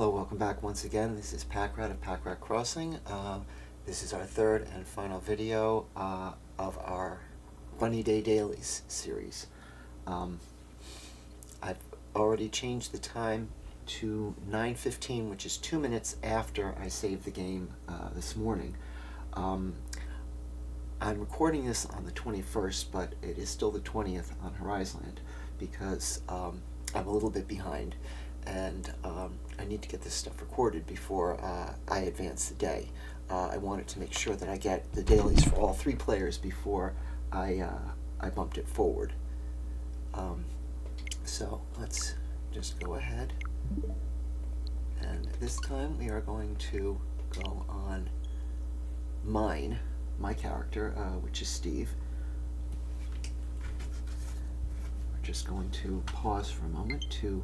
Hello, welcome back once again. This is Packrat of Packrat Crossing. This is our third and final video of our Bunny Day Dailies series. I've already changed the time to 9:15, which is 2 minutes after I saved the game this morning. I'm recording this on the 21st, but it is still the 20th on Horizland because I'm a little bit behind, and I need to get this stuff recorded before I advance the day. I wanted to make sure that I get the dailies for all three players before I bumped it forward. So let's just go ahead, and this time we are going to go on my character, which is Steve. We're just going to pause for a moment to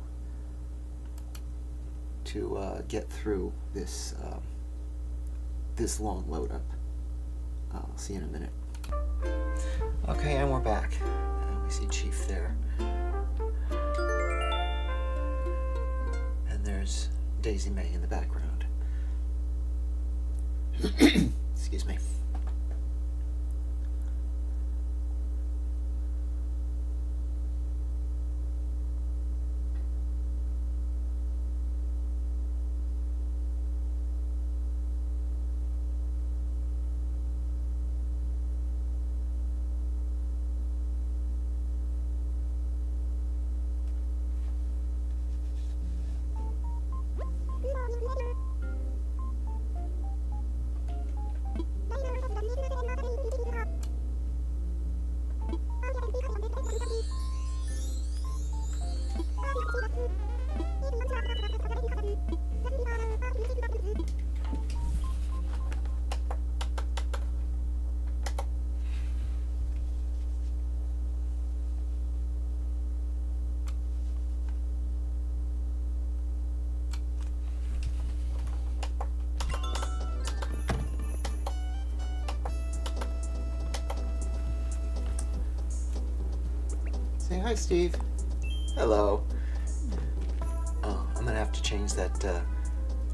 get through this this long load up. I'll see you in a minute. Okay, and we're back. We see Chief there. And there's Daisy May in the background. Excuse me. Say hi, Steve. Hello. Oh, I'm gonna have to change that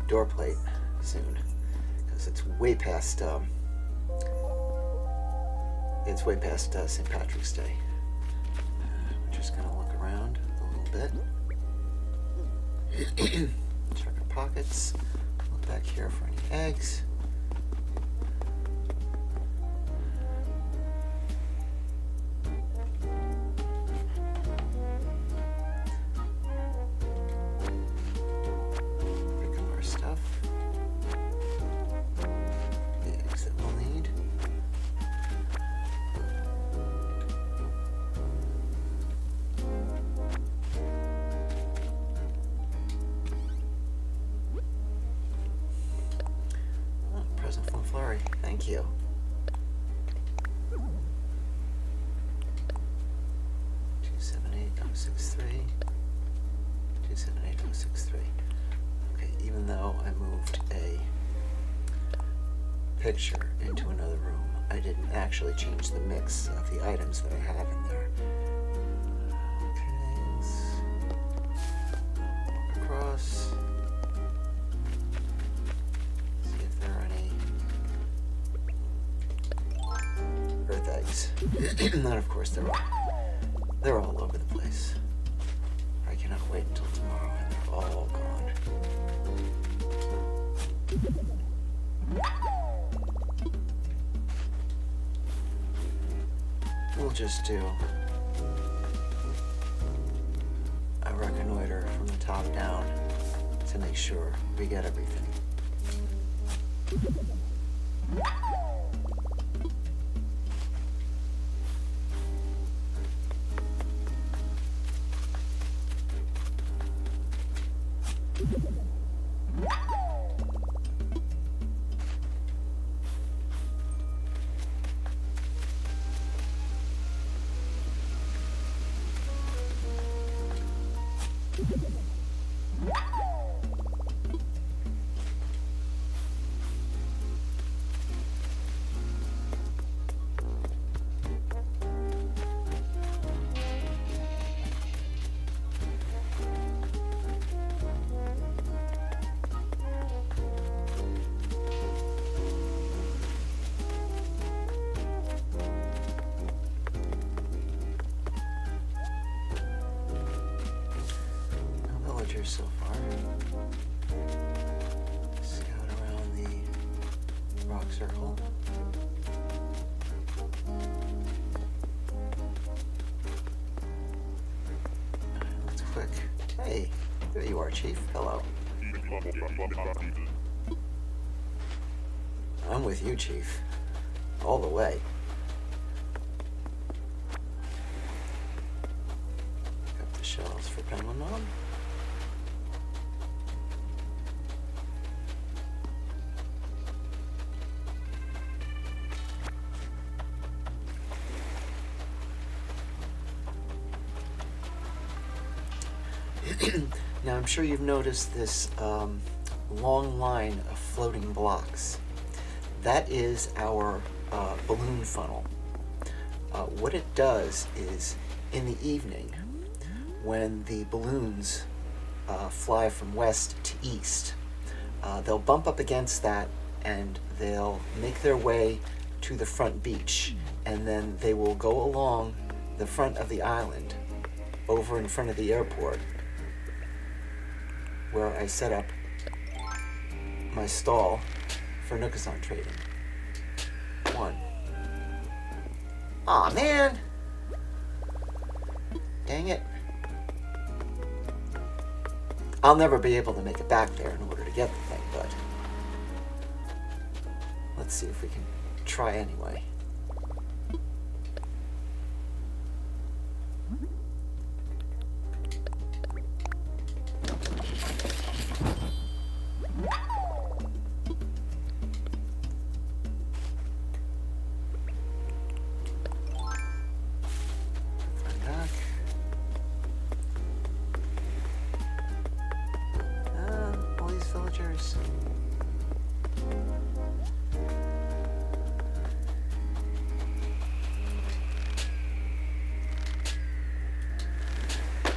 door plate soon because it's way past St. Patrick's Day. We're just gonna look around a little bit. Check our pockets. Look back here for any eggs. Thank you. 278-063. 278-063. Okay, even though I moved a picture into another room, I didn't actually change the mix of the items that I have in there. Okay, let's walk across. And of course they're all over the place. I cannot wait until tomorrow and they're all gone. We'll just do a reconnoiter from the top down to make sure we get everything. villagers so far. Scout around the rock circle. Let's click. Hey, there you are, Chief. Hello. I'm with you, Chief. All the way. Pick up the shells for Penguin Mom. Now, I'm sure you've noticed this long line of floating blocks. That is our balloon funnel. What it does is, in the evening, when the balloons fly from west to east, they'll bump up against that and they'll make their way to the front beach, and then they will go along the front of the island over in front of the airport, where I set up my stall for Nookazon trading. One. Aw, man! Dang it. I'll never be able to make it back there in order to get the thing, but let's see if we can try anyway. All these villagers.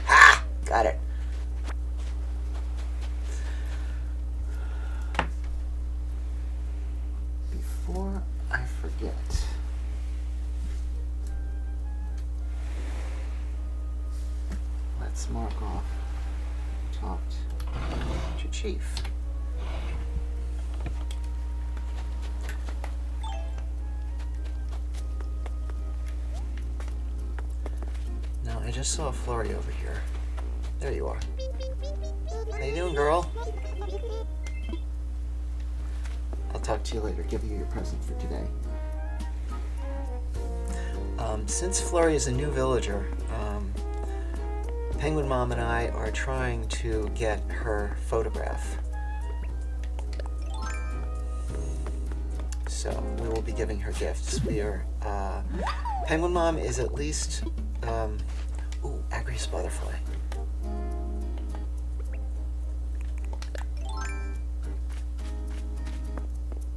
Ha! Got it. Before I forget, let's mark off talked to Chief. Now, I just saw a flurry over here. There you are. How you doing, girl? I'll talk to you later. Give you your present for today. Since Flurry is a new villager, Penguin Mom and I are trying to get her photograph. So we will be giving her gifts. We are, Penguin Mom is at least, ooh, Agrius butterfly.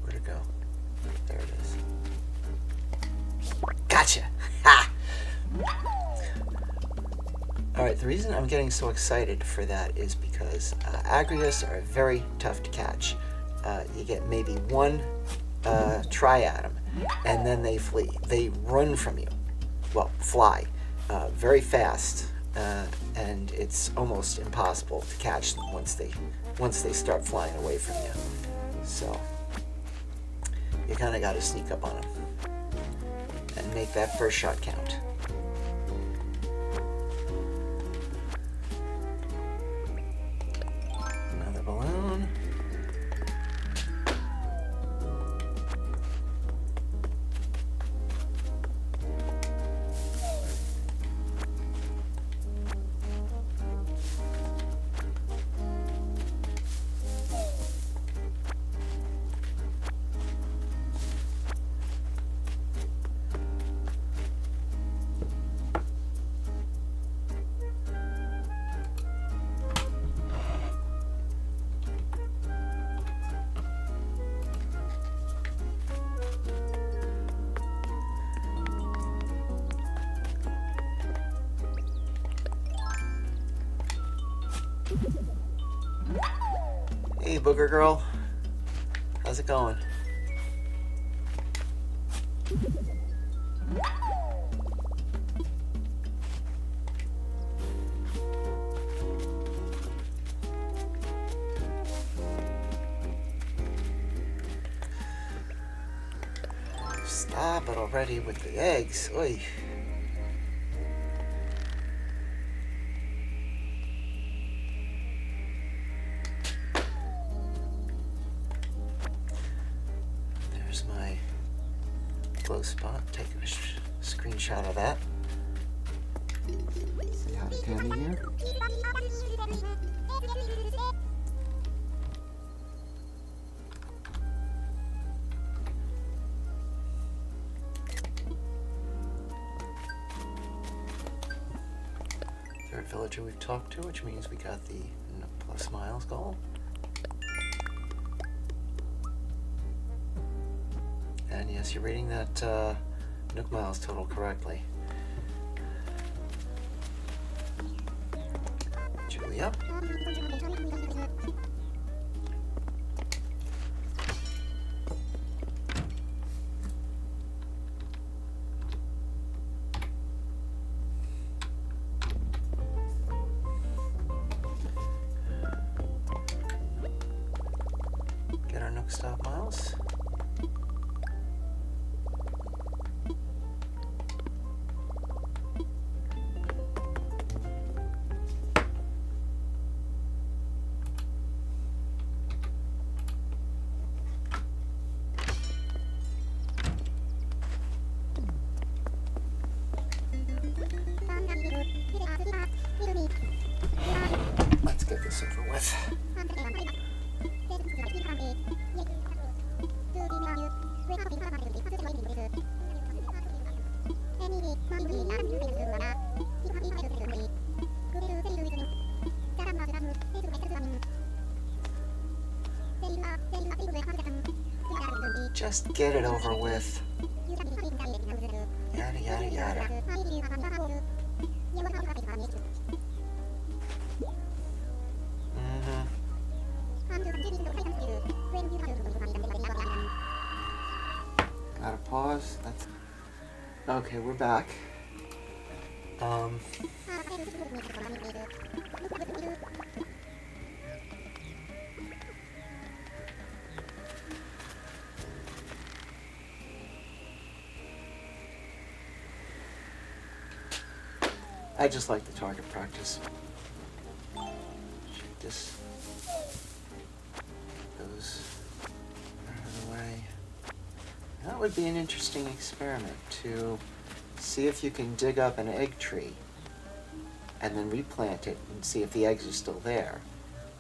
Where'd it go? There it is. Gotcha! Ha! Alright, the reason I'm getting so excited for that is because Agrius are very tough to catch. You get maybe one try at them, and then they flee. They run from you. Well, fly. Very fast, and it's almost impossible to catch them once they start flying away from you. So, you kind of got to sneak up on them and make that first shot count. Another balloon. Hey, Booger Girl. How's it going? Stop it already with the eggs. Oy. There's my glow spot. Taking a screenshot of that. Say hi to Tammy here. Third villager we've talked to, which means we got the plus miles goal. And yes, you're reading that Nook miles total correctly. Julia. Get our Nook stop miles. Let's get this over with. Just get it over with. Yada, yada, yada. Gotta pause. That's okay. We're back. I just like the target practice. This goes out of the way. That would be an interesting experiment to see if you can dig up an egg tree and then replant it and see if the eggs are still there.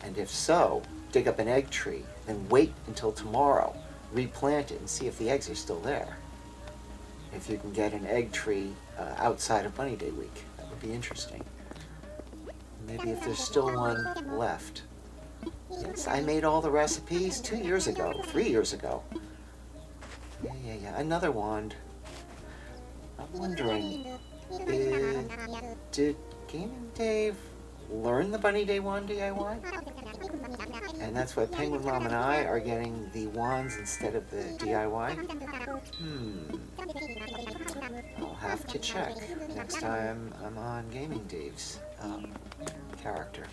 And if so, dig up an egg tree, then wait until tomorrow, replant it and see if the eggs are still there. If you can get an egg tree outside of Bunny Day week, that would be interesting. Maybe if there's still one left. Yes, I made all the recipes 2 years ago, 3 years ago. Yeah. Another wand. I'm wondering, did Gaming Dave learn the Bunny Day wand DIY? And that's why Penguin Mom and I are getting the wands instead of the DIY? I'll have to check next time I'm on Gaming Dave's character.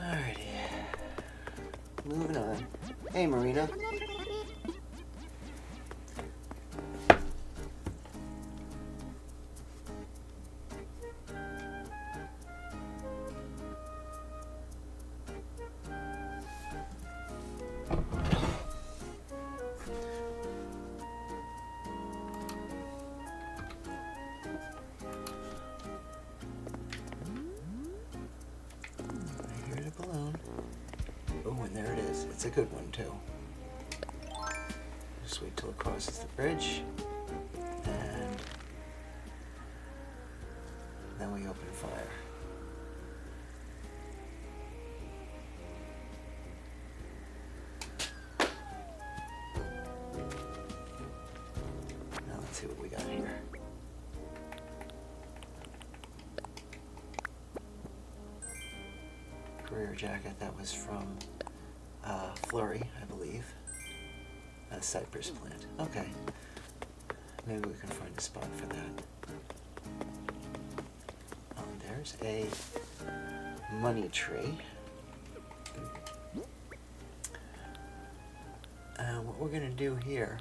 Alrighty. Moving on. Hey, Marina. And there it is. It's a good one, too. Just wait till it crosses the bridge. And then we open fire. Now let's see what we got here. Career jacket, that was from Flurry, I believe. A cypress plant. Okay. Maybe we can find a spot for that. There's a money tree. What we're going to do here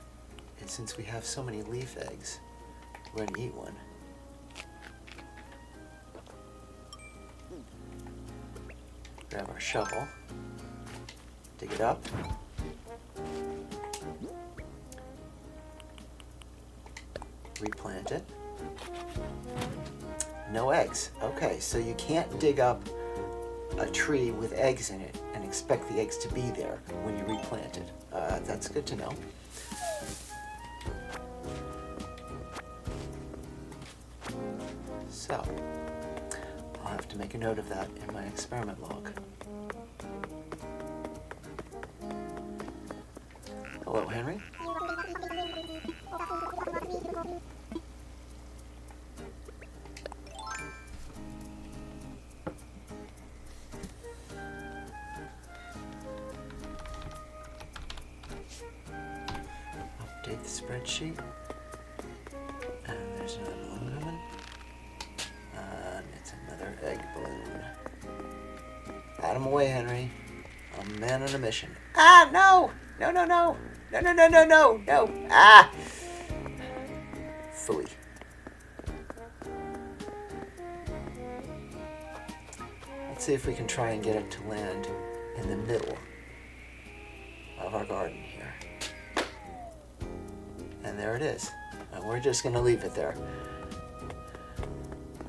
is, since we have so many leaf eggs, we're going to eat one. Grab our shovel, dig it up, replant it. No eggs. Okay, so you can't dig up a tree with eggs in it and expect the eggs to be there when you replant it. That's good to know. So, I'll have to make a note of that in my experiment log. Hello, Henry. Update the spreadsheet. And there's another balloon coming. And it's another egg balloon. Out him away, Henry. I'm a man on a mission. Ah, no! No, no, no! No, no, no, no, no, no! Ah! Phooey. Let's see if we can try and get it to land in the middle of our garden here. And there it is. And we're just going to leave it there.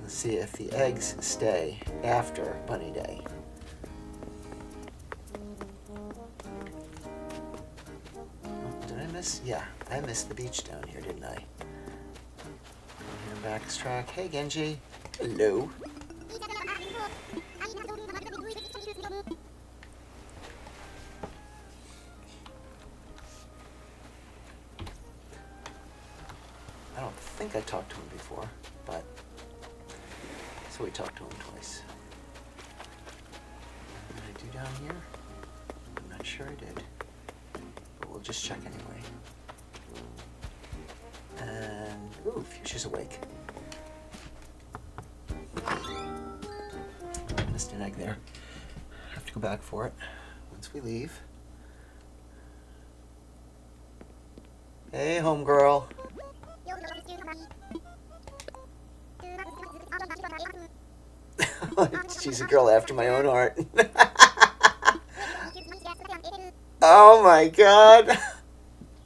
Let's see if the eggs stay after Bunny Day. Oh, did I miss? Yeah, I missed the beach down here, didn't I? Backtrack. Hey, Genji. Hello. I don't think I talked to him before, but so we talked to him twice. What did I do down here? I'm not sure I did, but we'll just check anyway. And ooh, Fuchsia's awake. Missed an egg there. Have to go back for it once we leave. Hey, homegirl. She's a girl after my own heart. Oh my God.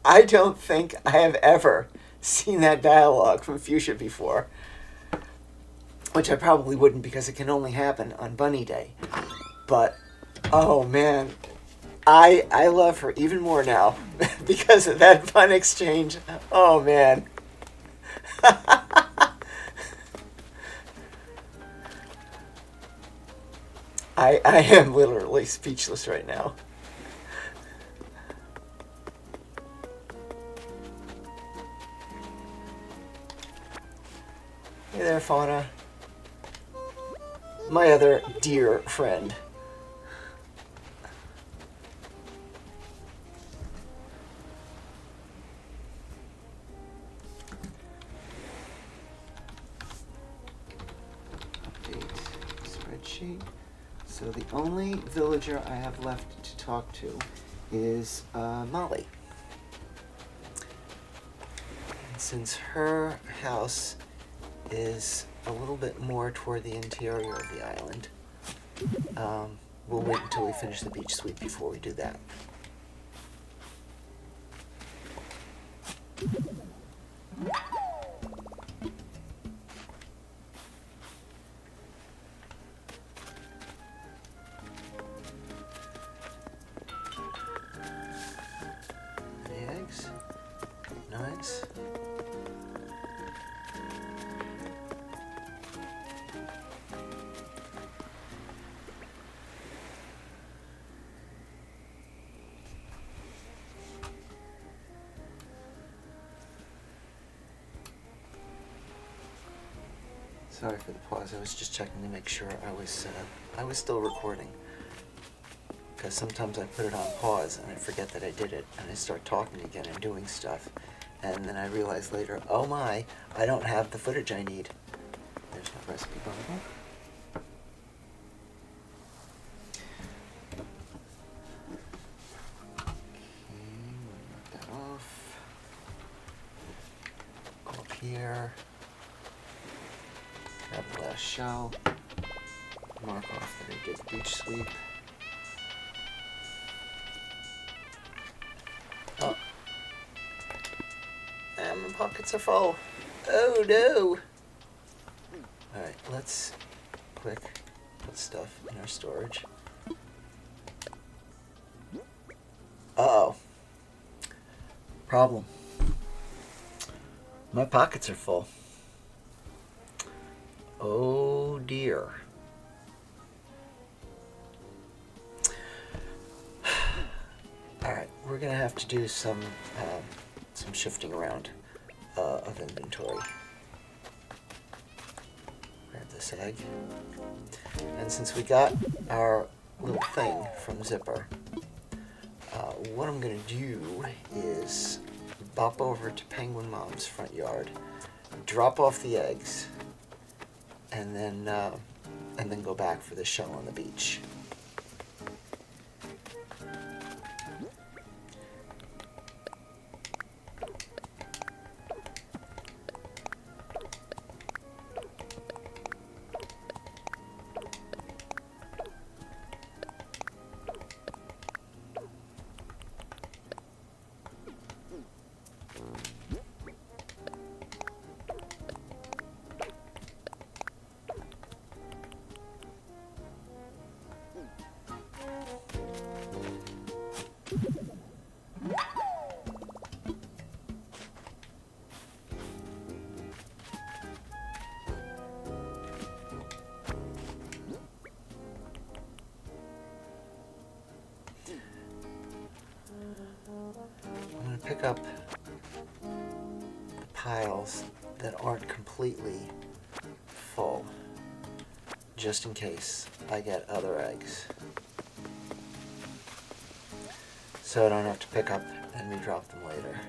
I don't think I have ever seen that dialogue from Fuchsia before. Which I probably wouldn't, because it can only happen on Bunny Day. But, oh man, I love her even more now because of that fun exchange. Oh man. I am literally speechless right now. Hey there, Fauna. My other dear friend. Update spreadsheet. So the only villager I have left to talk to is Molly. And since her house is a little bit more toward the interior of the island, we'll wait until we finish the beach sweep before we do that. Any eggs? No eggs? Sorry for the pause. I was just checking to make sure I was still recording. Because sometimes I put it on pause and I forget that I did it, and I start talking again and doing stuff, and then I realize later, oh my, I don't have the footage I need. There's my recipe Bible. Okay, we'll mark that here. Grab the last shell. Mark off that I did the beach sweep. Oh. And my pockets are full. Oh no! Alright, let's quick put stuff in our storage. Uh-oh. Problem. My pockets are full. Oh dear. Alright, we're gonna have to do some shifting around of inventory. Grab this egg. And since we got our little thing from Zipper, what I'm going to do is bop over to Penguin Mom's front yard, drop off the eggs, and then go back for the shell on the beach. I'm going to pick up the piles that aren't completely full, just in case I get other eggs. So I don't have to pick up and re-drop them later.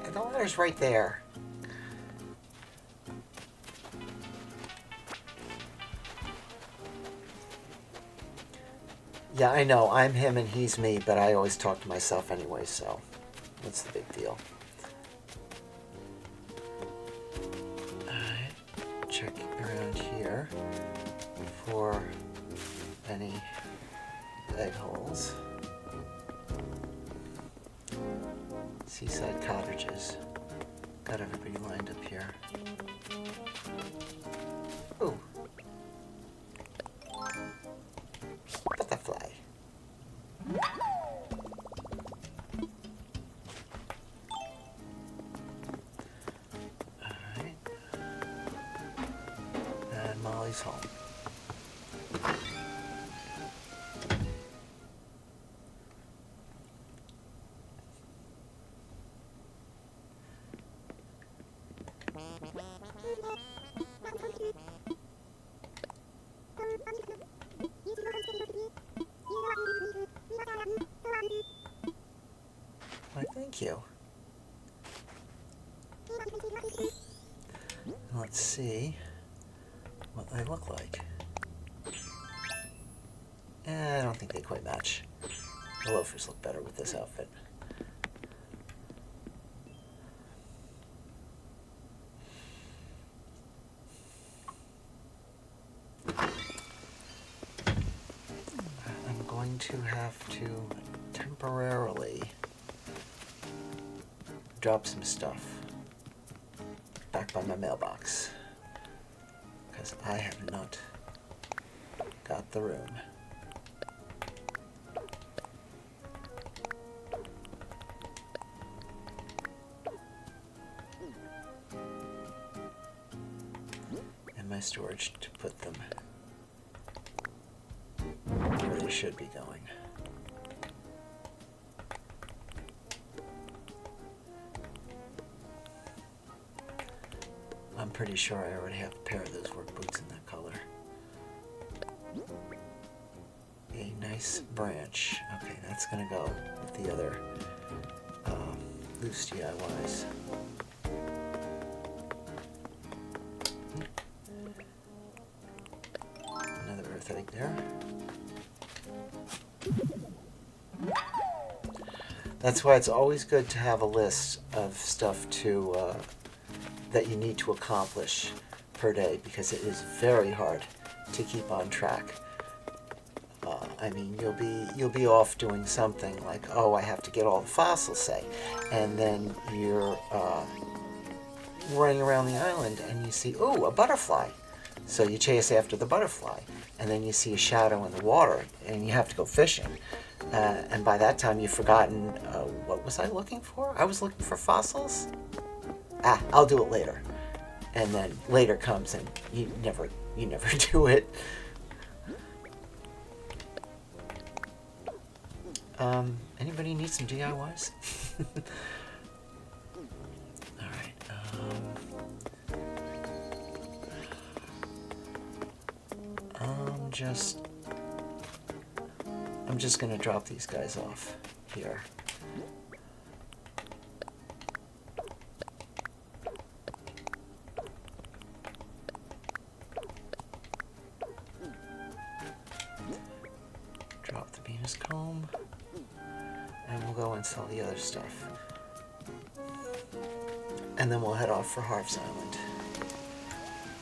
And the ladder's right there. Yeah, I know, I'm him and he's me, but I always talk to myself anyway, so what's the big deal? Alright, check around here for any egg holes. Seaside cottages. Got everybody lined up here. Ooh. Butterfly. Alright. And Molly's home. Why, thank you. Let's see what they look like. I don't think they quite match. The loafers look better with this outfit. I'm going to have to temporarily drop some stuff back by my mailbox because I have not got the room. And my storage to put them where they should be going. I'm pretty sure I already have a pair of those work boots in that color. A nice branch. Okay, that's gonna go with the other loose DIYs. earth egg there. That's why it's always good to have a list of stuff to that you need to accomplish per day, because it is very hard to keep on track. I mean, you'll be off doing something like, oh, I have to get all the fossils, say, and then you're running around the island and you see, oh, a butterfly. So you chase after the butterfly, and then you see a shadow in the water, and you have to go fishing. And by that time, you've forgotten, what was I looking for? I was looking for fossils? Ah, I'll do it later. And then later comes, and you never do it. Anybody need some DIYs? All right. I'm just gonna drop these guys off here. Drop the Venus comb, and we'll go and sell the other stuff. And then we'll head off for Harv's Island,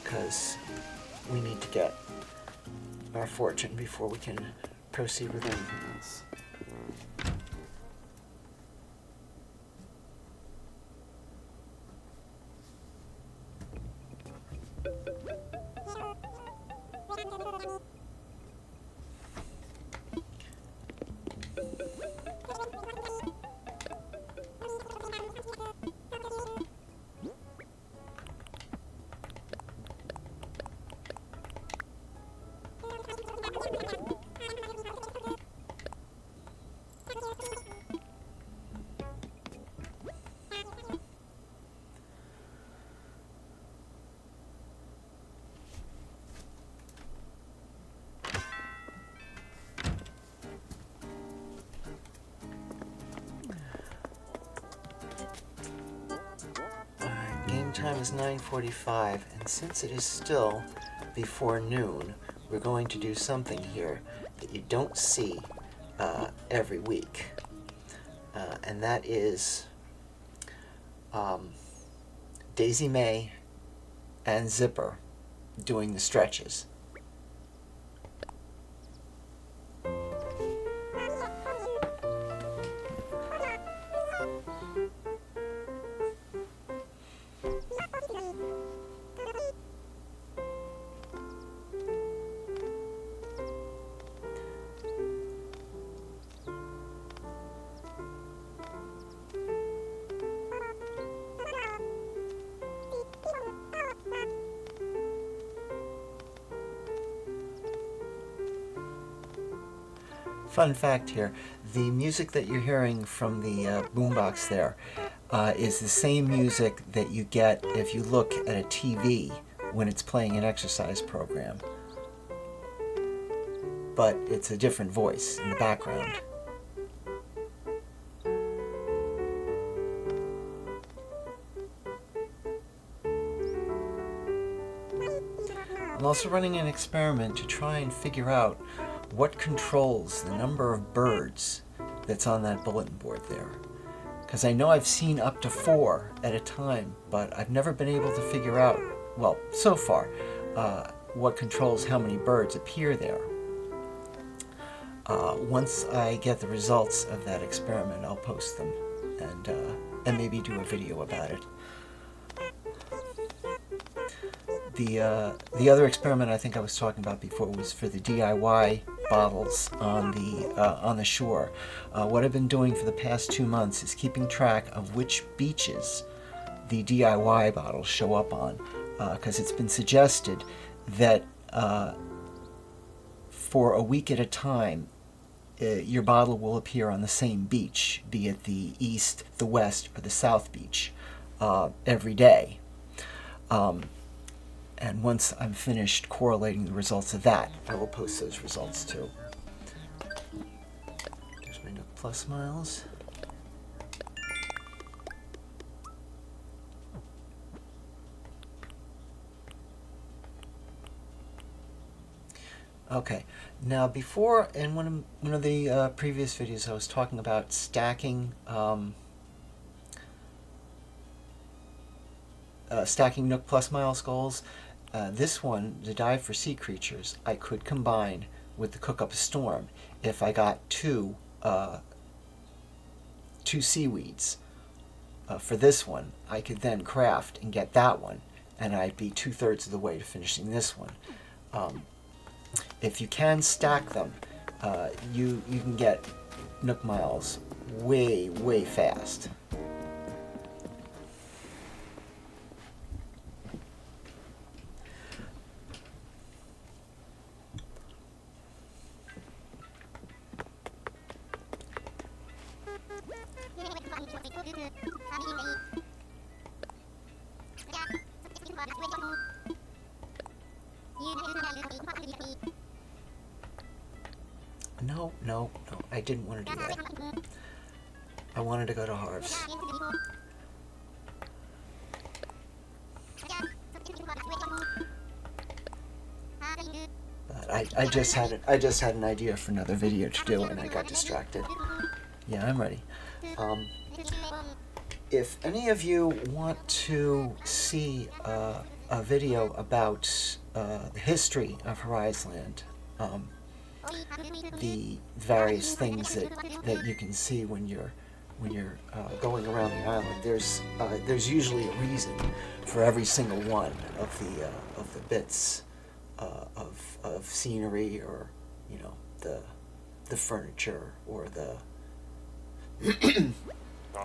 because we need to get our fortune before we can proceed with anything else. Time is 9:45, and since it is still before noon, we're going to do something here that you don't see every week, and that is Daisy May and Zipper doing the stretches. Fun fact here, the music that you're hearing from the boombox there is the same music that you get if you look at a TV when it's playing an exercise program. But it's a different voice in the background. I'm also running an experiment to try and figure out what controls the number of birds that's on that bulletin board there. Because I know I've seen up to 4 at a time, but I've never been able to figure out, well, so far, what controls how many birds appear there. Once I get the results of that experiment, I'll post them and maybe do a video about it. The other experiment I think I was talking about before was for the DIY bottles on the shore. What I've been doing for the past 2 months is keeping track of which beaches the DIY bottles show up on, because it's been suggested that for a week at a time, your bottle will appear on the same beach, be it the east, the west, or the south beach, every day. And once I'm finished correlating the results of that, I will post those results too. There's my Nook Plus miles. Okay. Now, before in one of the previous videos, I was talking about stacking Nook Plus Miles goals. This one, the Dive for Sea Creatures, I could combine with the Cook Up a Storm if I got two seaweeds. For this one, I could then craft and get that one, and I'd be 2/3 of the way to finishing this one. If you can stack them, you can get Nook Miles way fast. No, I didn't want to do that. I wanted to go to Harv's. But I just had an idea for another video to do, and I got distracted. Yeah, I'm ready. If any of you want to see a video about the history of Horizland, the various things that you can see when you're going around the island, there's usually a reason for every single one of the bits of scenery, or the furniture, or the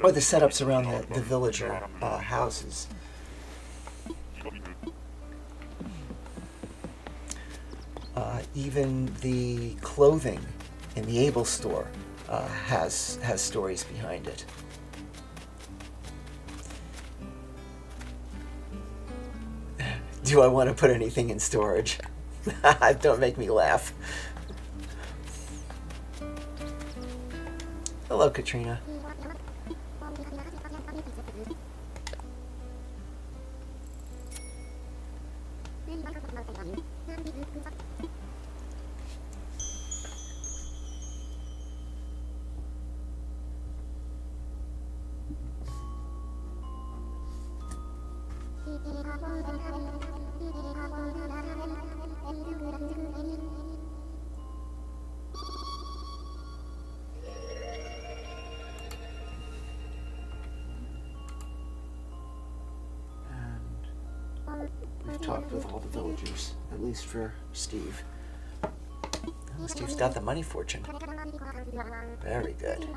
or the setups around the villager houses. Even the clothing in the Able store has stories behind it. Do I want to put anything in storage? Don't make me laugh. Hello, Katrina. We've talked with all the villagers, at least for Steve. Oh, Steve's got the money fortune. Very good.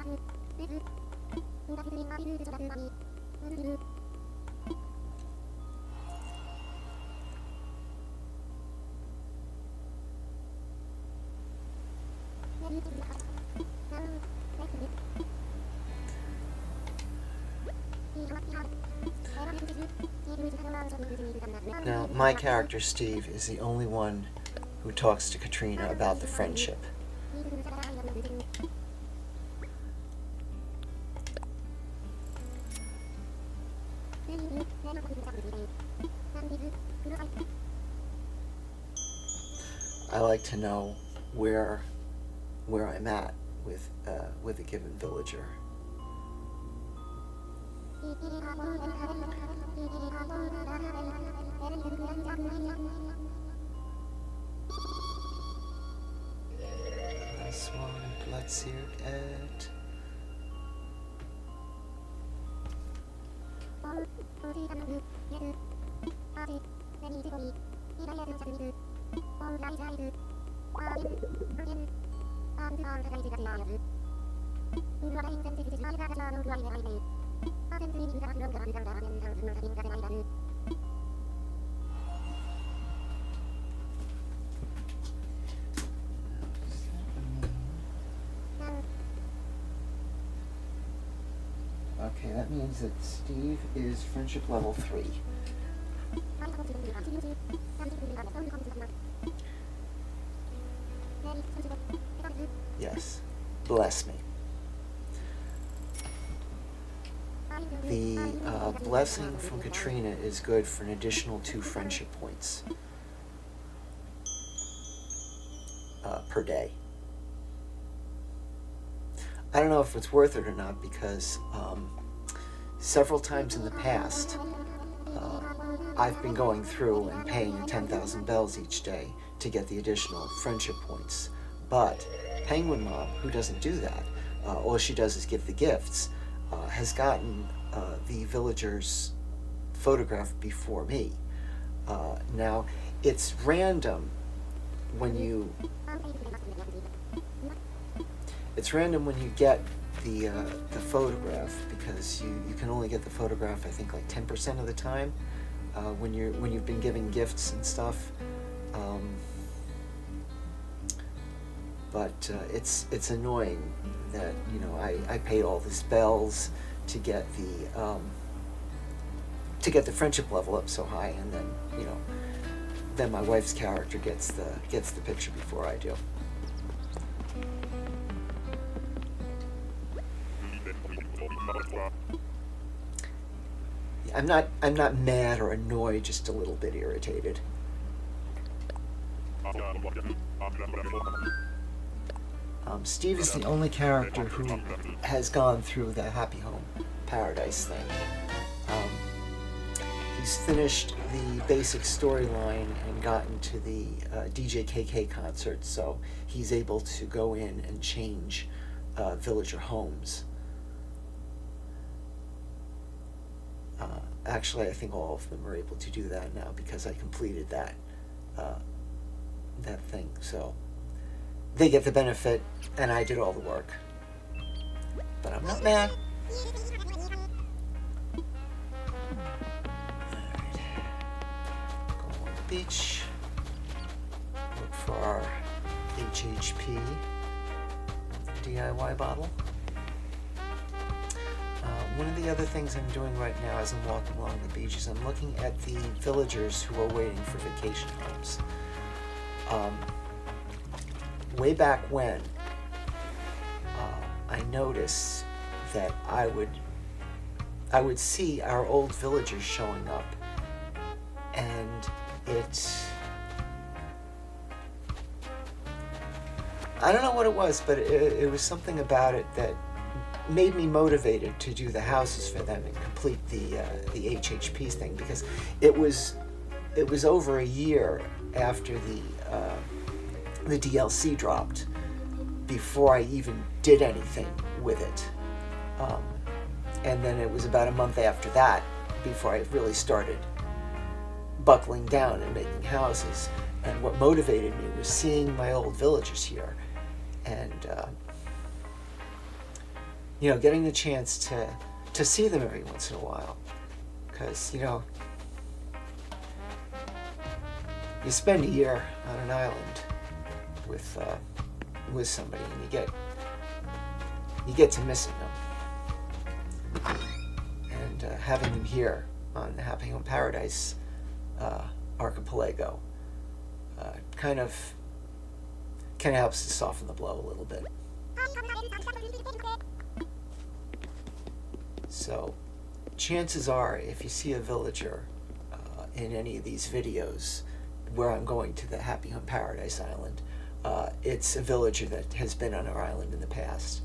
Now, my character, Steve, is the only one who talks to Katrina about the friendship. I like to know where I'm at with a given villager. Nice one, blood-seared Ed. Okay, that means that Steve is friendship level 3. Yes, bless me. The blessing from Katrina is good for an additional 2 friendship points. per day. I don't know if it's worth it or not, because several times in the past, I've been going through and paying 10,000 bells each day to get the additional friendship points. But Penguin Mom, who doesn't do that, all she does is give the gifts, has gotten the villagers' photograph before me. Now, it's random when you get the photograph, because you can only get the photograph, I think, like 10% of the time when you've been giving gifts and stuff. But it's annoying that, you know, I paid all the spells to get the friendship level up so high, and then, you know, then my wife's character gets the picture before I do. I'm not mad or annoyed, just a little bit irritated. Steve is the only character who has gone through the Happy Home Paradise thing. He's finished the basic storyline and gotten to the DJ KK concert, so he's able to go in and change villager homes. Actually, I think all of them are able to do that now, because I completed that thing. So they get the benefit, and I did all the work. But I'm not mad. Alright. Go on the beach. Look for our HHP DIY bottle. One of the other things I'm doing right now as I'm walking along the beach is I'm looking at the villagers who are waiting for vacation homes. Way back when, I noticed that I would see our old villagers showing up, and I don't know what it was, but it was something about it that made me motivated to do the houses for them and complete the HHP thing, because it was over a year after the DLC dropped before I even did anything with it, and then it was about a month after that before I really started buckling down and making houses. And what motivated me was seeing my old villagers here, and you know, getting the chance to see them every once in a while, because, you know, you spend a year on an island with somebody, and you get to missing them, and having them here on the Happy Home Paradise archipelago kind of helps to soften the blow a little bit. So, chances are, if you see a villager in any of these videos where I'm going to the Happy Home Paradise Island, it's a villager that has been on our island in the past.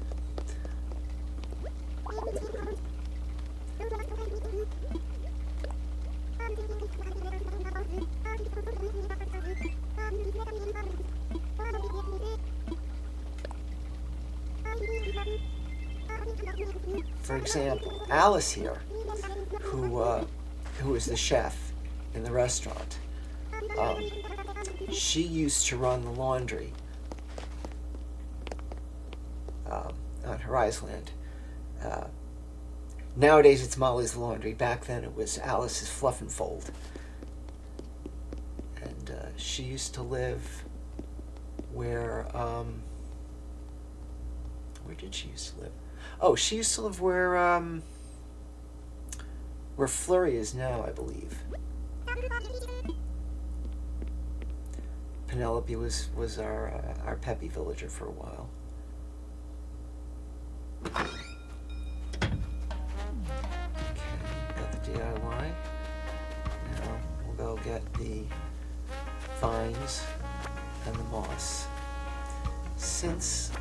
For example, Alice here, who is the chef in the restaurant, she used to run the laundry on Horizland. Nowadays it's Molly's Laundry. Back then it was Alice's Fluff and Fold. And she used to live where did she used to live? Oh, she used to live where Flurry is now, I believe. Penelope was our Peppy villager for a while. Okay, got the DIY. Now we'll go get the vines and the moss. since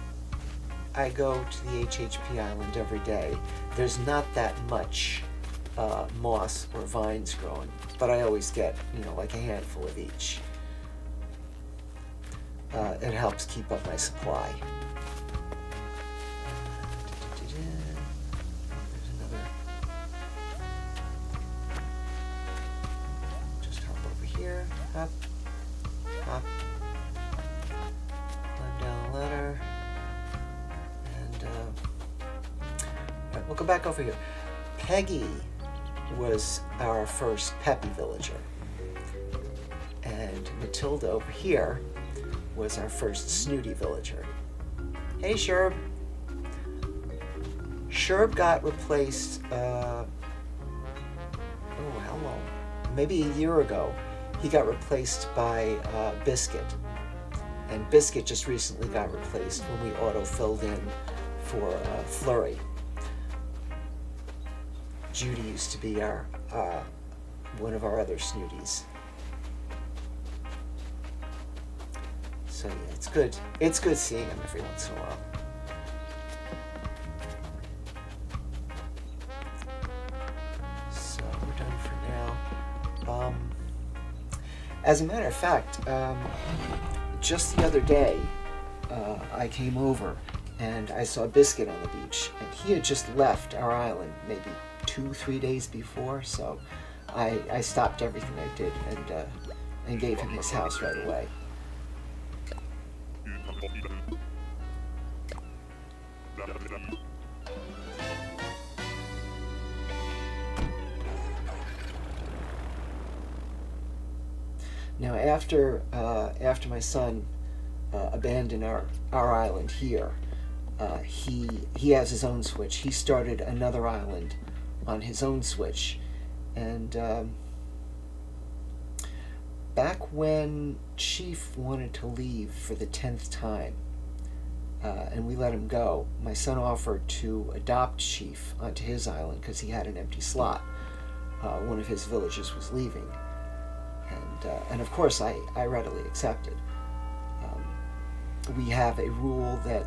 I go to the HHP island every day, there's not that much moss or vines growing, but I always get, like a handful of each. It helps keep up my supply. There's another. Just hop over here, hop, hop, climb down the ladder, and we'll go back over here. Peggy was our first peppy villager, and Matilda over here was our first snooty villager. Hey, Sherb. Sherb got replaced, how long? Maybe a year ago. He got replaced by Biscuit. And Biscuit just recently got replaced when we auto-filled in for Flurry. Judy used to be our one of our other snooties. So yeah, it's good. It's good seeing him every once in a while. So we're done for now. As a matter of fact, just the other day, I came over and I saw Biscuit on the beach, and he had just left our island maybe 2-3 days before. So I stopped everything I did and gave him his house right away. Now, after my son abandoned our island here, he has his own switch. He started another island on his own switch, and back when Chief wanted to leave for the 10th time, and we let him go, my son offered to adopt Chief onto his island because he had an empty slot. One of his villagers was leaving, and of course I readily accepted. We have a rule that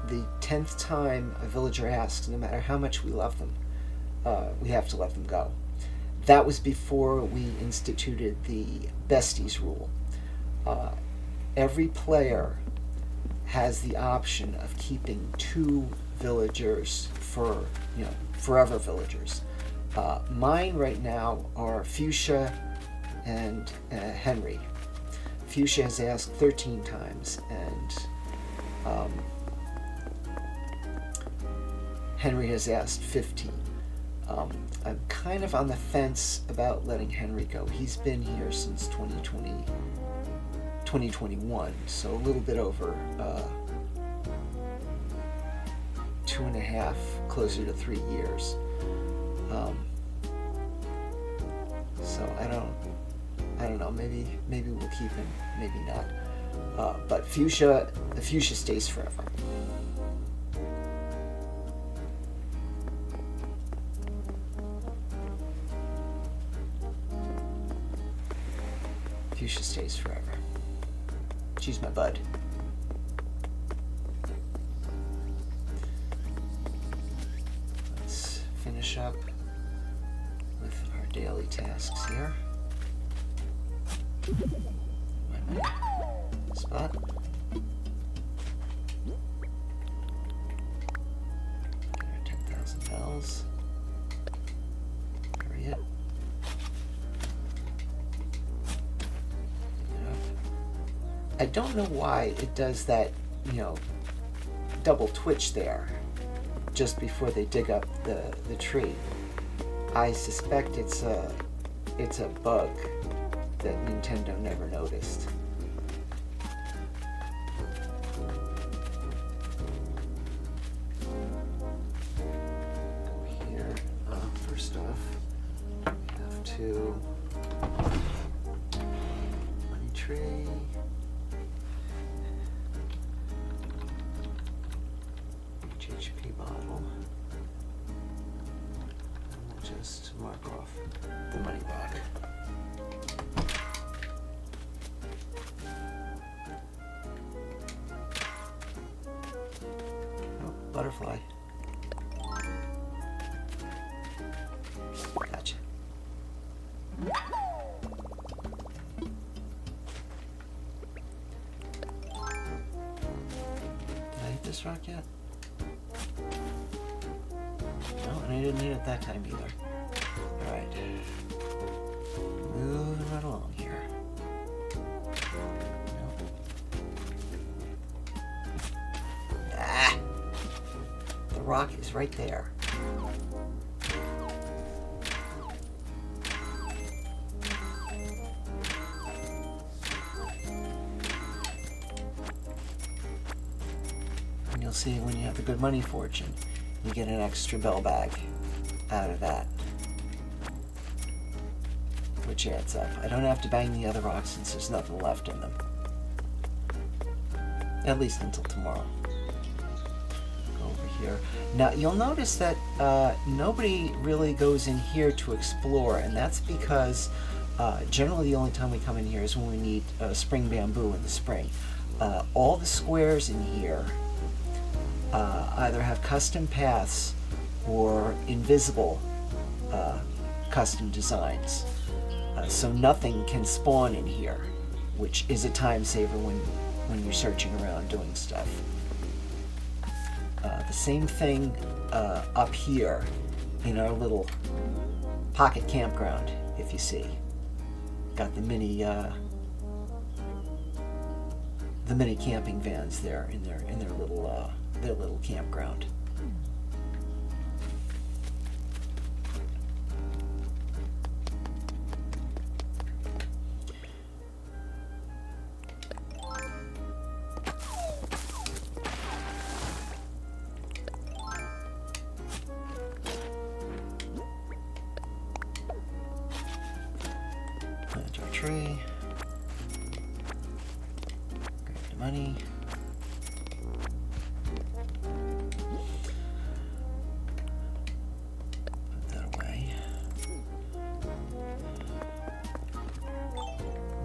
the 10th time a villager asks, no matter how much we love them, we have to let them go. That was before we instituted the besties rule. Every player has the option of keeping 2 villagers for, forever villagers. Mine right now are Fuchsia and Henry. Fuchsia has asked 13 times, and Henry has asked 15. I'm kind of on the fence about letting Henry go. He's been here since 2021, so a little bit over 2.5, closer to 3 years. So I don't know. Maybe we'll keep him. Maybe not. But Fuchsia stays forever. Fuchsia stays forever. She's my bud. Let's finish up with our daily tasks here. My spot. Get our 10,000 bells. Hurry it. I don't know why it does that, double twitch there just before they dig up the tree. I suspect it's a bug that Nintendo never noticed. Here, first off, we have to money tree. HHP bottle. And we'll just mark off the money bag. butterfly. Gotcha. Did I hit this rock yet? No, and I didn't hit it that time either. Alright. Moving right along here. Ah! The rock is right there. And you'll see when you have the good money fortune, you get an extra bell bag out of that, which adds up. I don't have to bang the other rocks since there's nothing left in them. At least until tomorrow. Go over here. Now, you'll notice that nobody really goes in here to explore, and that's because generally the only time we come in here is when we need spring bamboo in the spring. All the squares in here either have custom paths or invisible custom designs. So nothing can spawn in here, which is a time saver when you're searching around doing stuff. The same thing up here in our little pocket campground, if you see. Got the mini camping vans there in their little campground. Plant our tree. Grab the money. Put that away.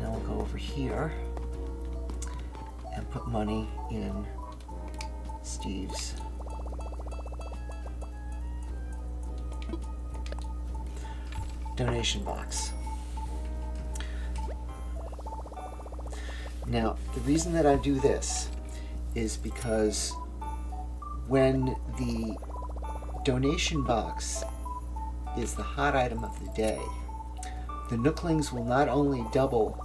Now we'll go over here and put money in Steve's donation box. Now, the reason that I do this is because when the donation box is the hot item of the day, the Nooklings will not only double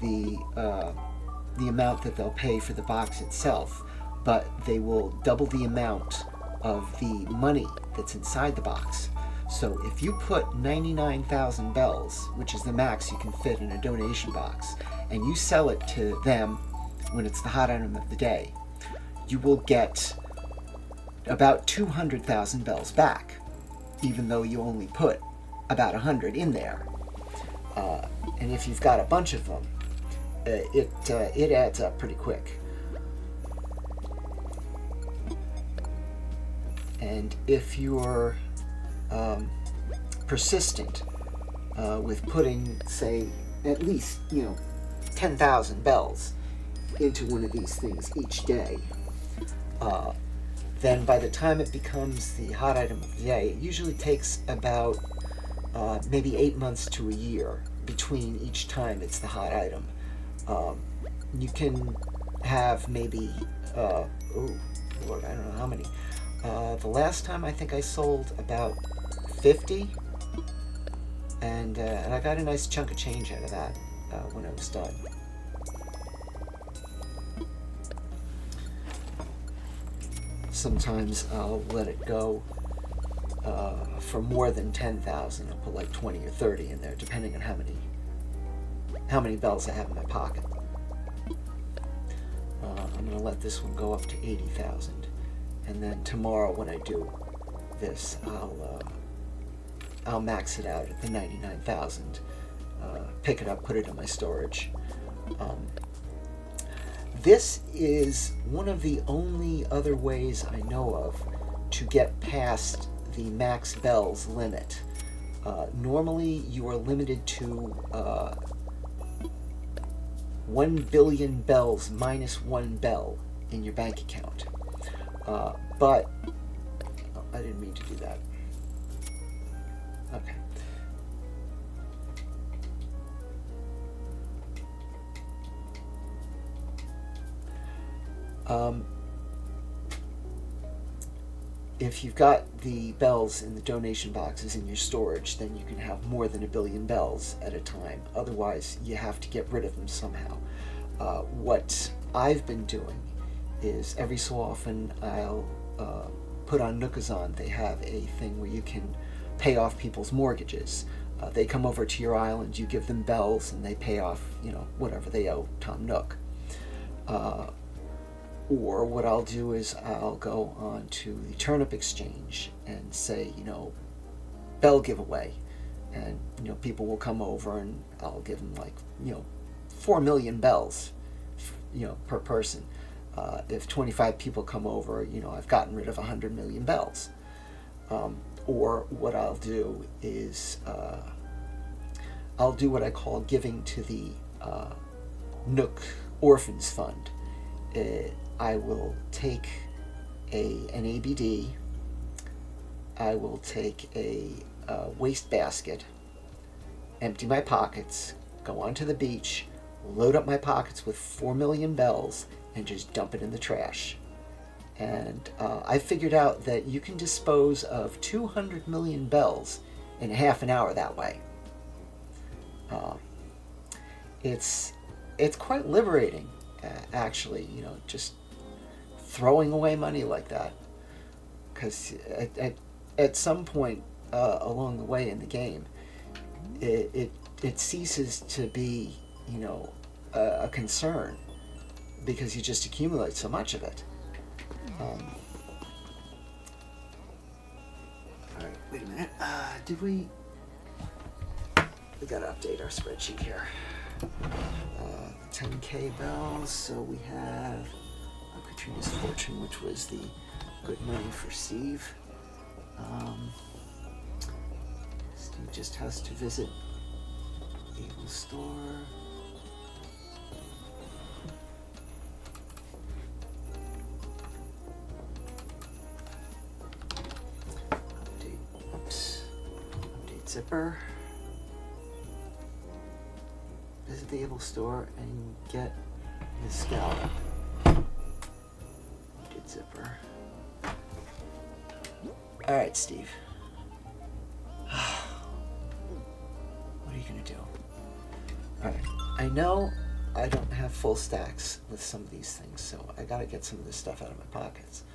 the amount that they'll pay for the box itself, but they will double the amount of the money that's inside the box. So if you put 99,000 bells, which is the max you can fit in a donation box, and you sell it to them when it's the hot item of the day, you will get about 200,000 bells back, even though you only put about 100 in there. And if you've got a bunch of them, it adds up pretty quick. And if you're persistent with putting, say, at least 10,000 bells into one of these things each day, then by the time it becomes the hot item of the day, it usually takes about maybe 8 months to a year between each time it's the hot item. You can have maybe, oh Lord, I don't know how many. The last time I think I sold about 50, and I got a nice chunk of change out of that when I was done. Sometimes I'll let it go for more than 10,000. I'll put like 20 or 30 in there, depending on how many bells I have in my pocket. I'm going to let this one go up to 80,000, and then tomorrow when I do this, I'll max it out at the 99,000. Pick it up, put it in my storage. This is one of the only other ways I know of to get past the max bells limit. Normally you are limited to 1 billion bells minus 1 bell in your bank account. But oh, I didn't mean to do that. Okay. If you've got the bells in the donation boxes in your storage, then you can have more than 1 billion bells at a time. Otherwise, you have to get rid of them somehow. What I've been doing is every so often I'll put on Nookazon. They have a thing where you can pay off people's mortgages. They come over to your island, you give them bells, and they pay off, whatever they owe Tom Nook. Or what I'll do is I'll go on to the Turnip Exchange and say, bell giveaway. And, people will come over and I'll give them 4 million bells, per person. If 25 people come over, I've gotten rid of 100 million bells. Or what I'll do is I'll do what I call giving to the Nook Orphans Fund. I will take an ABD, I will take a wastebasket, empty my pockets, go onto the beach, load up my pockets with 4 million bells, and just dump it in the trash. And I figured out that you can dispose of 200 million bells in half an hour that way. It's quite liberating, actually, just throwing away money like that, because at some point along the way in the game, it ceases to be a concern, because you just accumulate so much of it. All right, wait a minute. We got to update our spreadsheet here. 10K bells. So we have Katrina's Fortune, which was the good money for Steve. Steve just has to visit Able Store. Update zipper. Visit the Able Store and get his scalp. Update zipper. Alright, Steve. What are you gonna do? Alright, I know I don't have full stacks with some of these things, so I gotta get some of this stuff out of my pockets.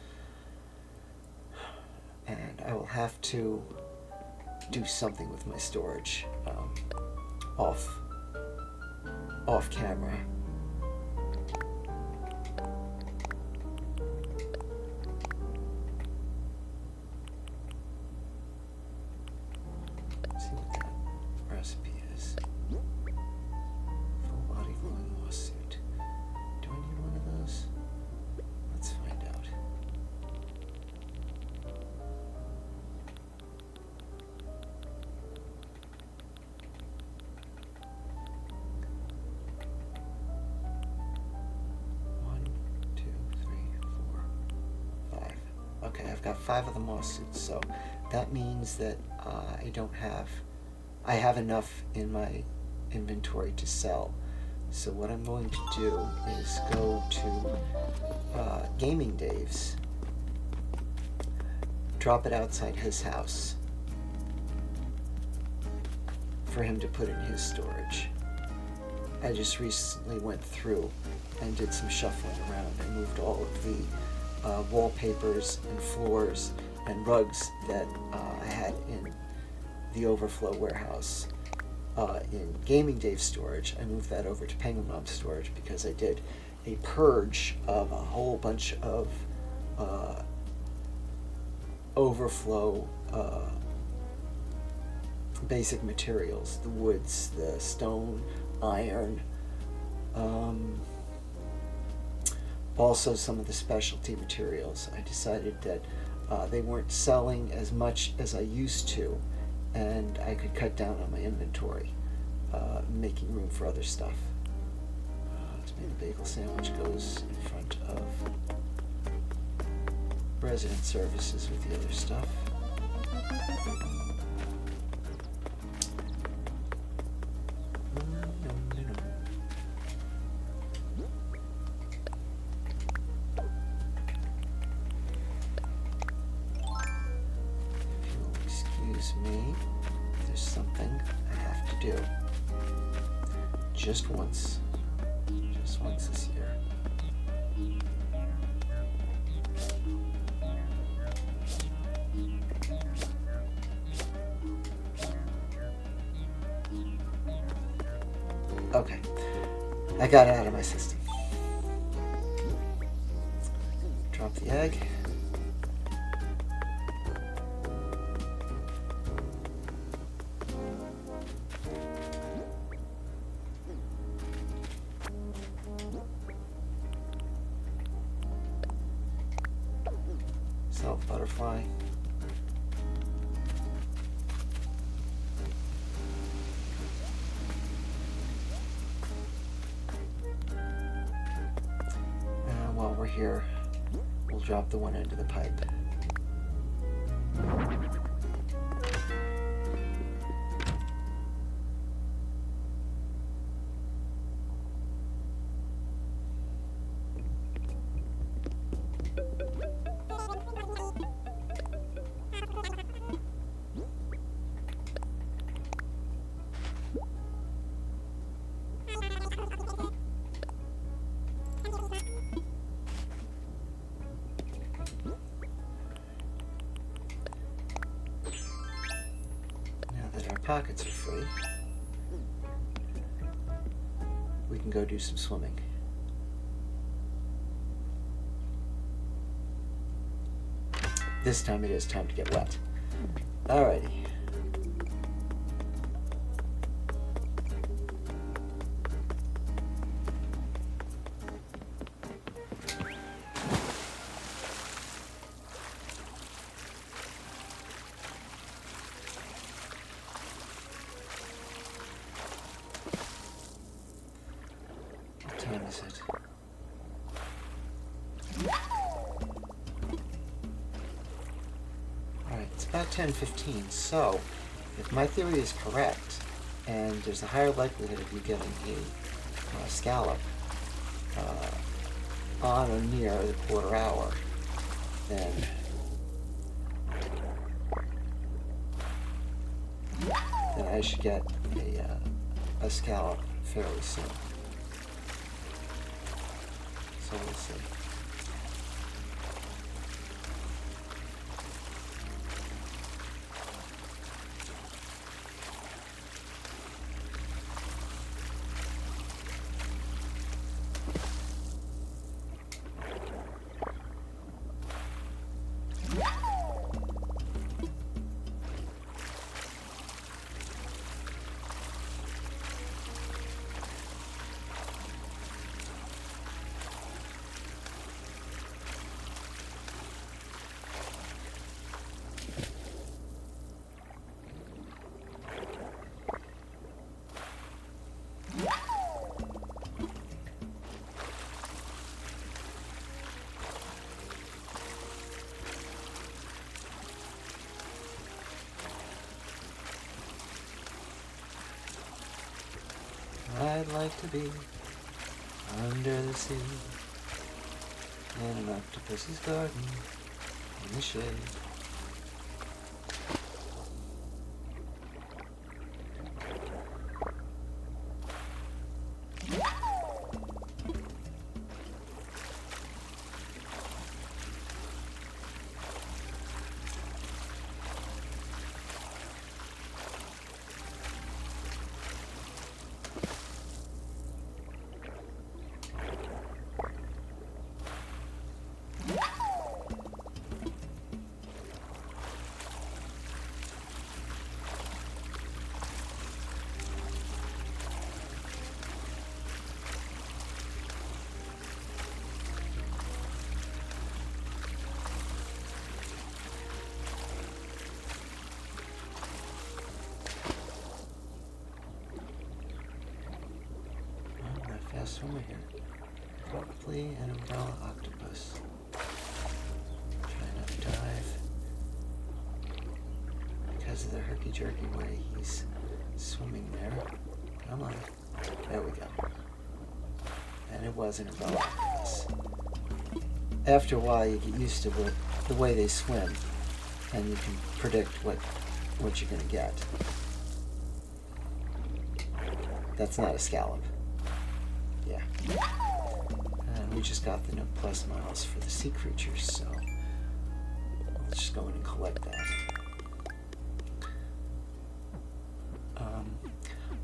And I will have to do something with my storage off camera. Let's see what that recipe is. Full body glowing lawsuit. Do I need one of those? Let's find out. Okay, I've got 5 of the moss suits, so that means that I have enough in my inventory to sell. So what I'm going to do is go to Gaming Dave's, drop it outside his house for him to put in his storage. I just recently went through and did some shuffling around. I moved all of the wallpapers and floors and rugs that I had in the overflow warehouse in Gaming Dave's storage. I moved that over to Penguin Mom's storage because I did a purge of a whole bunch of overflow basic materials, the woods, the stone, iron, also some of the specialty materials. I decided that they weren't selling as much as I used to, and I could cut down on my inventory, making room for other stuff. Tomato bagel sandwich goes in front of resident services with the other stuff. If you'll excuse me, there's something I have to do. Just once. Just once this year. Okay, I got it out of my system. Drop the egg. Self butterfly. While we're here, we'll drop the one into the pipe. Pockets are free. We can go do some swimming. This time it is time to get wet. Alrighty. What time is it? Alright, it's about 10:15, so if my theory is correct, and there's a higher likelihood of you getting a scallop on or near the quarter hour, then I should get a scallop fairly soon. So we'll see. I'd like to be under the sea, in an octopus's garden, in the shade. Swimmer here. Probably an umbrella octopus. Trying because of the herky-jerky way he's swimming there. Come on. There we go. And it wasn't a boa octopus. After a while, you get used to the way they swim, and you can predict what you're going to get. That's not a scallop. Yeah. And we just got the Nook Plus miles for the sea creatures, so let's just go in and collect that.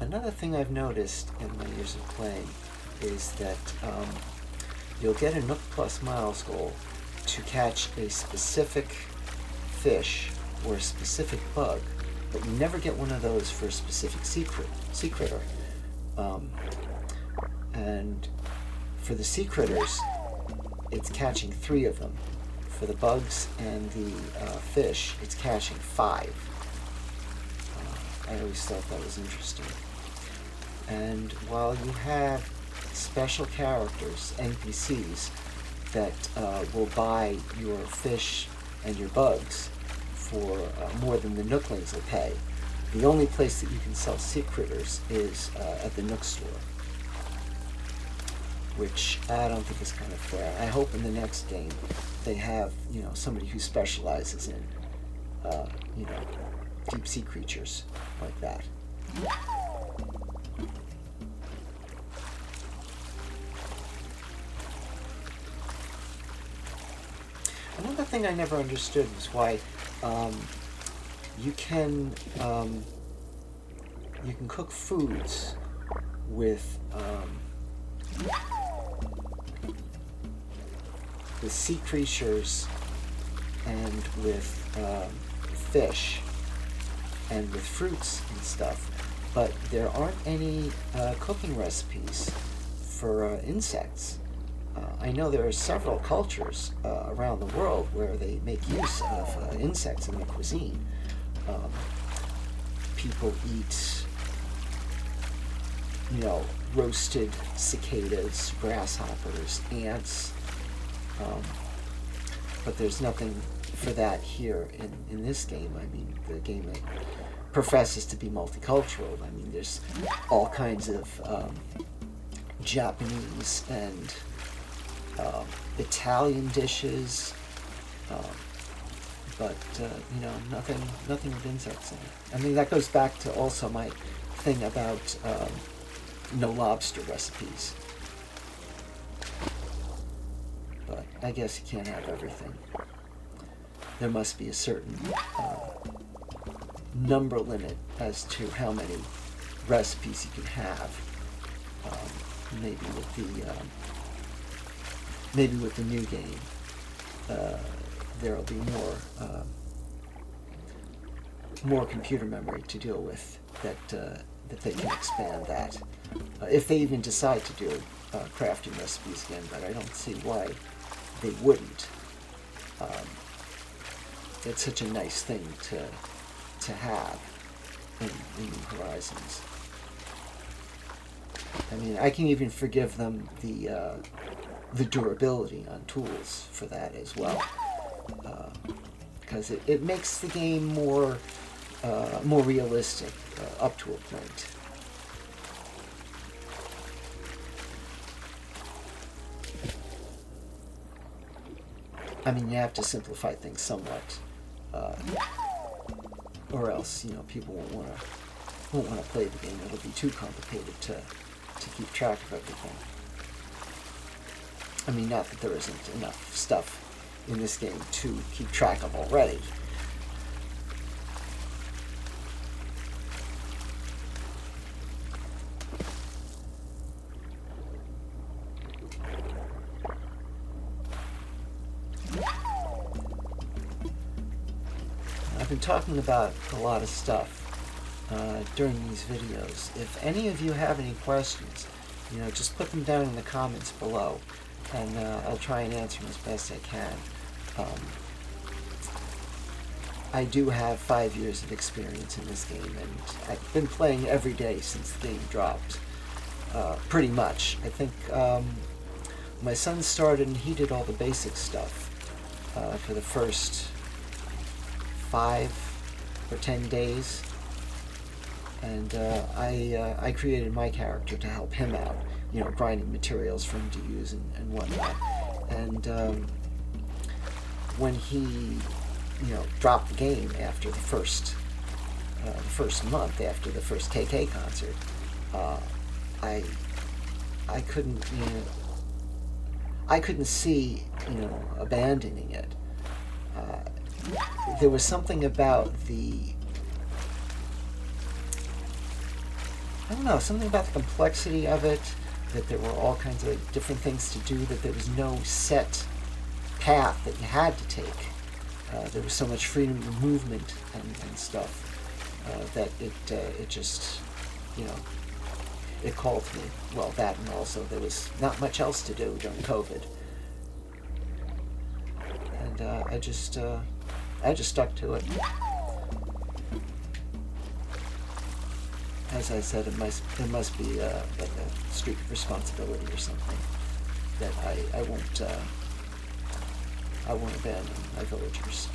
Another thing I've noticed in my years of playing is that you'll get a Nook Plus miles goal to catch a specific fish or a specific bug, but you never get one of those for a specific sea critter. And for the sea critters, it's catching 3 of them. For the bugs and the fish, it's catching 5. I always thought that was interesting. And while you have special characters, NPCs, that will buy your fish and your bugs for more than the Nooklings will pay, the only place that you can sell sea critters is at the Nook store, which I don't think is kind of fair. I hope in the next game they have, somebody who specializes in, deep sea creatures like that. Another thing I never understood was why you can cook foods with sea creatures and with fish and with fruits and stuff, but there aren't any cooking recipes for insects. I know there are several cultures around the world where they make use of insects in their cuisine. People eat, roasted cicadas, grasshoppers, ants, but there's nothing for that here in this game. I mean, the game that professes to be multicultural. I mean, there's all kinds of Japanese and Italian dishes, but nothing with insects in it. I mean, that goes back to also my thing about no lobster recipes. But I guess you can't have everything. There must be a certain number limit as to how many recipes you can have. Maybe with the new game, there'll be more computer memory to deal with, that they can expand that, if they even decide to do crafting recipes again. But I don't see why they wouldn't. It's such a nice thing to have in New Horizons. I mean, I can even forgive them the durability on tools for that as well, because it makes the game more realistic up to a point. I mean, you have to simplify things somewhat, or else people won't want to play the game. It'll be too complicated to keep track of everything. I mean, not that there isn't enough stuff in this game to keep track of already. I've been talking about a lot of stuff during these videos. If any of you have any questions, just put them down in the comments below, and I'll try and answer them as best I can. I do have 5 years of experience in this game, and I've been playing every day since the game dropped, pretty much. I think my son started and he did all the basic stuff for the first 5 for 10 days. And I created my character to help him out, grinding materials for him to use and whatnot. And when he, dropped the game after the first month, after the first KK concert, I couldn't, I couldn't see, abandoning it. There was something about something about the complexity of it, that there were all kinds of different things to do, that there was no set path that you had to take. There was so much freedom of movement and stuff that it just, it called to me. Well, that, and also there was not much else to do during COVID. And I just stuck to it. As I said, there must be like a streak of responsibility or something that I won't abandon my villagers.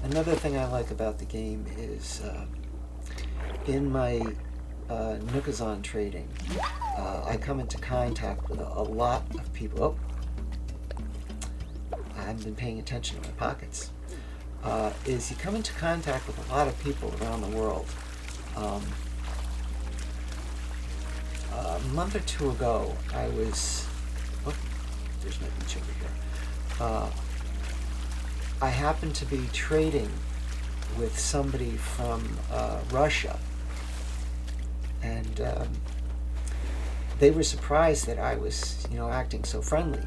Another thing I like about the game is in my Nookazon trading, I come into contact with a lot of people. Oh, I haven't been paying attention to my pockets. Is you come into contact with a lot of people around the world. A month or two ago, I was... Oh, there's my beach over here. I happened to be trading with somebody from Russia, and they were surprised that I was, acting so friendly.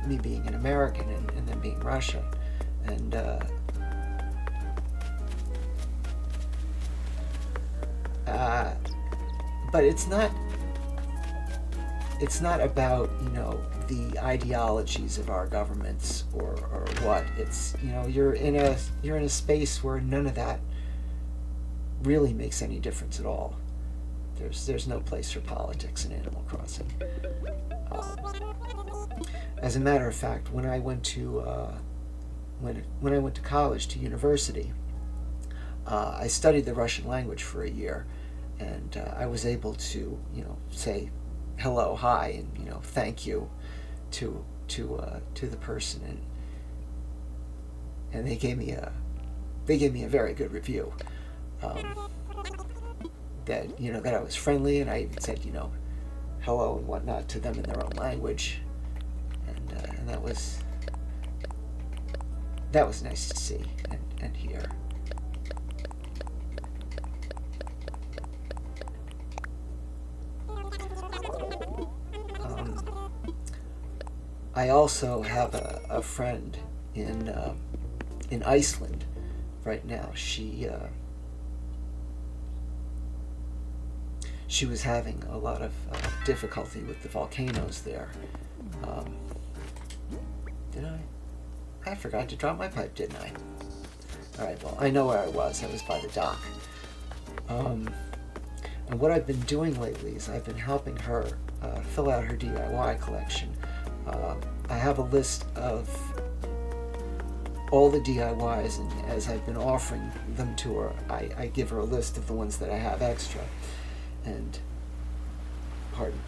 Me being an American and them being Russian, and but it's not about the ideologies of our governments or what. It's you're in a space where none of that really makes any difference at all. There's no place for politics in Animal Crossing. As a matter of fact, when I went to when I went to college, to university, I studied the Russian language for a year, and I was able to say hello, hi, and thank you to the person, and they gave me a very good review. That that I was friendly, and I even said hello and whatnot to them in their own language, and that was nice to see and hear. I also have a friend in Iceland right now. She was having a lot of difficulty with the volcanoes there. Did I? I forgot to drop my pipe, didn't I? Alright, well, I know where I was. I was by the dock. And what I've been doing lately is I've been helping her fill out her DIY collection. I have a list of all the DIYs, and as I've been offering them to her, I give her a list of the ones that I have extra. And, pardon,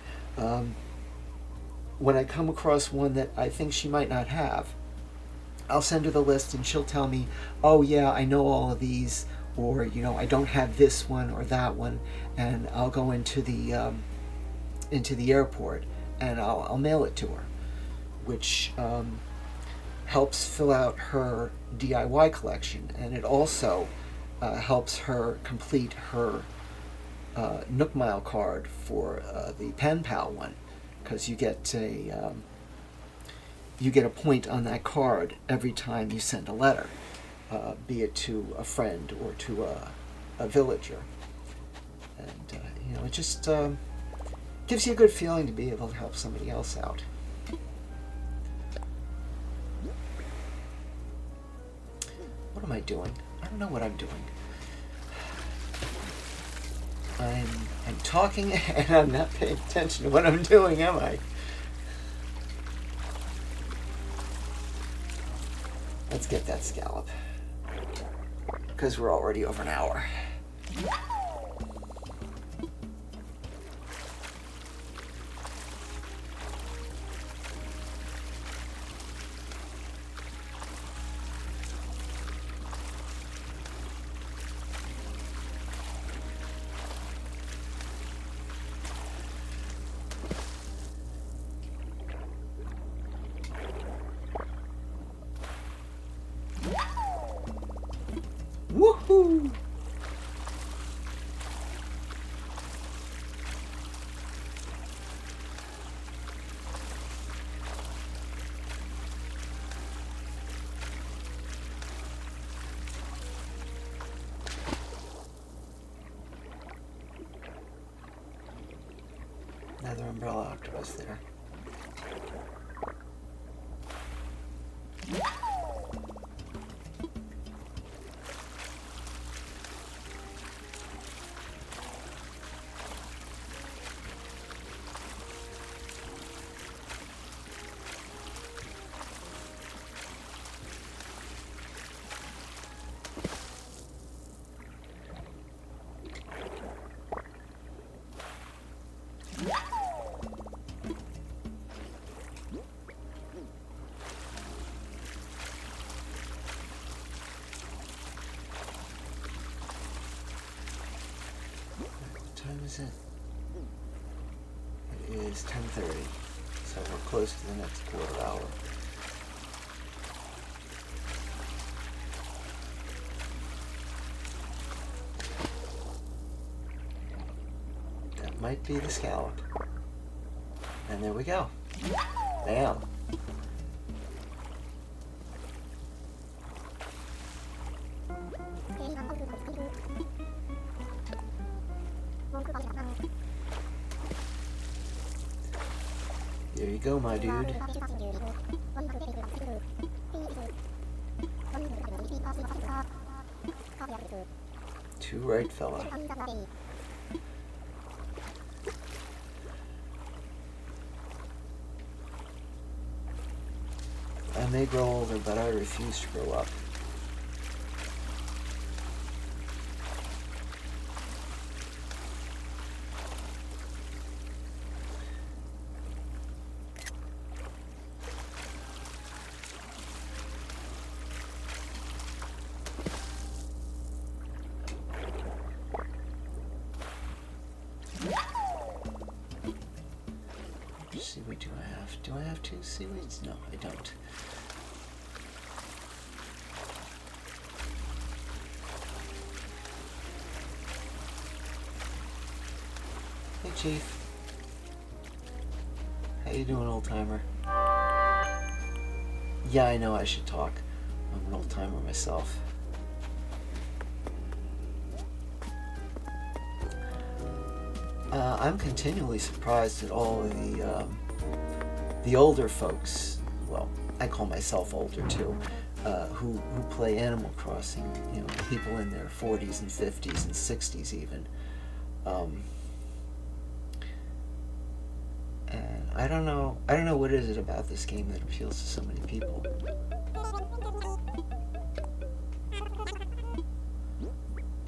when I come across one that I think she might not have, I'll send her the list, and she'll tell me, oh yeah, I know all of these, or I don't have this one or that one, and I'll go into the airport and I'll mail it to her, which helps fill out her DIY collection, and it also helps her complete her Nook Mile card for the Pen Pal one, because you get you get a point on that card every time you send a letter, be it to a friend or to a villager. And, it just gives you a good feeling to be able to help somebody else out. What am I doing? I don't know what I'm doing. I'm talking and I'm not paying attention to what I'm doing, am I? Let's get that scallop, because we're already over an hour. Woohoo! Another umbrella octopus there. What time is it? It is 10:30, so we're close to the next quarter hour. That might be the scallop. And there we go. Bam. There you go, my dude. Too right, fella. I may grow older, but I refuse to grow up. Seaweed do I have? Do I have 2 seaweeds? No, I don't. Hey, Chief. How you doing, old-timer? Yeah, I know I should talk. I'm an old-timer myself. I'm continually surprised at all of the older folks. Well, I call myself older too, who play Animal Crossing. You know, people in their 40s and 50s and 60s even. And I don't know what is it about this game that appeals to so many people.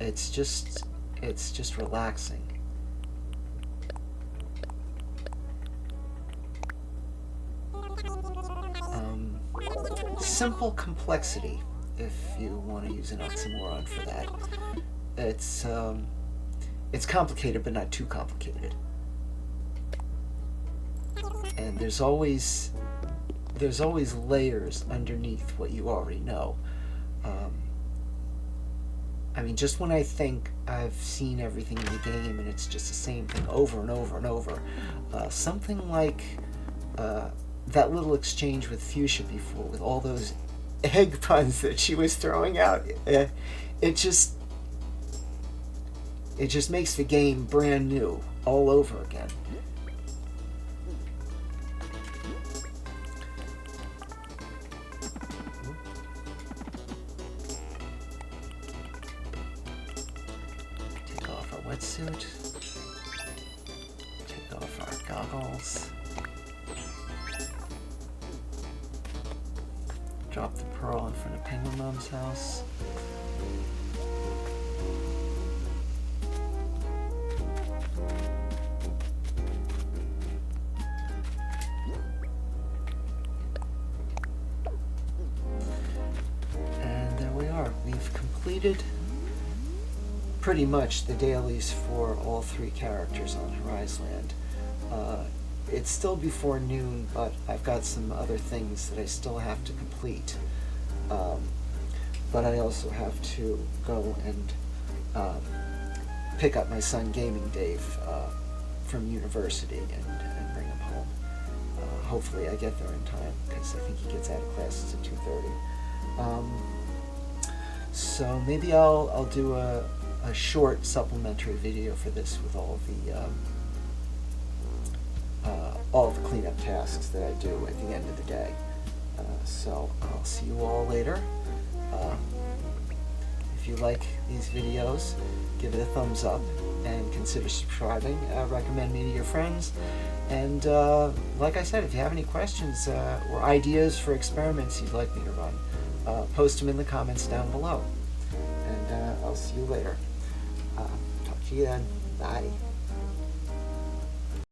It's just relaxing. Simple complexity, if you want to use an oxymoron for that. It's complicated, but not too complicated. And there's always layers underneath what you already know. I mean, just when I think I've seen everything in the game and it's just the same thing over and over and over, something like that little exchange with Fuchsia before, with all those egg puns that she was throwing out, it just makes the game brand new all over again. Take off our wetsuit. Take off our goggles. Drop the pearl in front of Penguin Mom's house. And there we are. We've completed pretty much the dailies for all 3 characters on Horizland. It's still before noon, but I've got some other things that I still have to complete. But I also have to go and pick up my son Gaming Dave from university and bring him home. Hopefully I get there in time, because I think he gets out of classes at 2:30. So maybe I'll do a short supplementary video for this with all the cleanup tasks that I do at the end of the day. So I'll see you all later. If you like these videos, give it a thumbs up and consider subscribing. Recommend me to your friends. And like I said, if you have any questions or ideas for experiments you'd like me to run, post them in the comments down below. And I'll see you later. Talk to you then. Bye.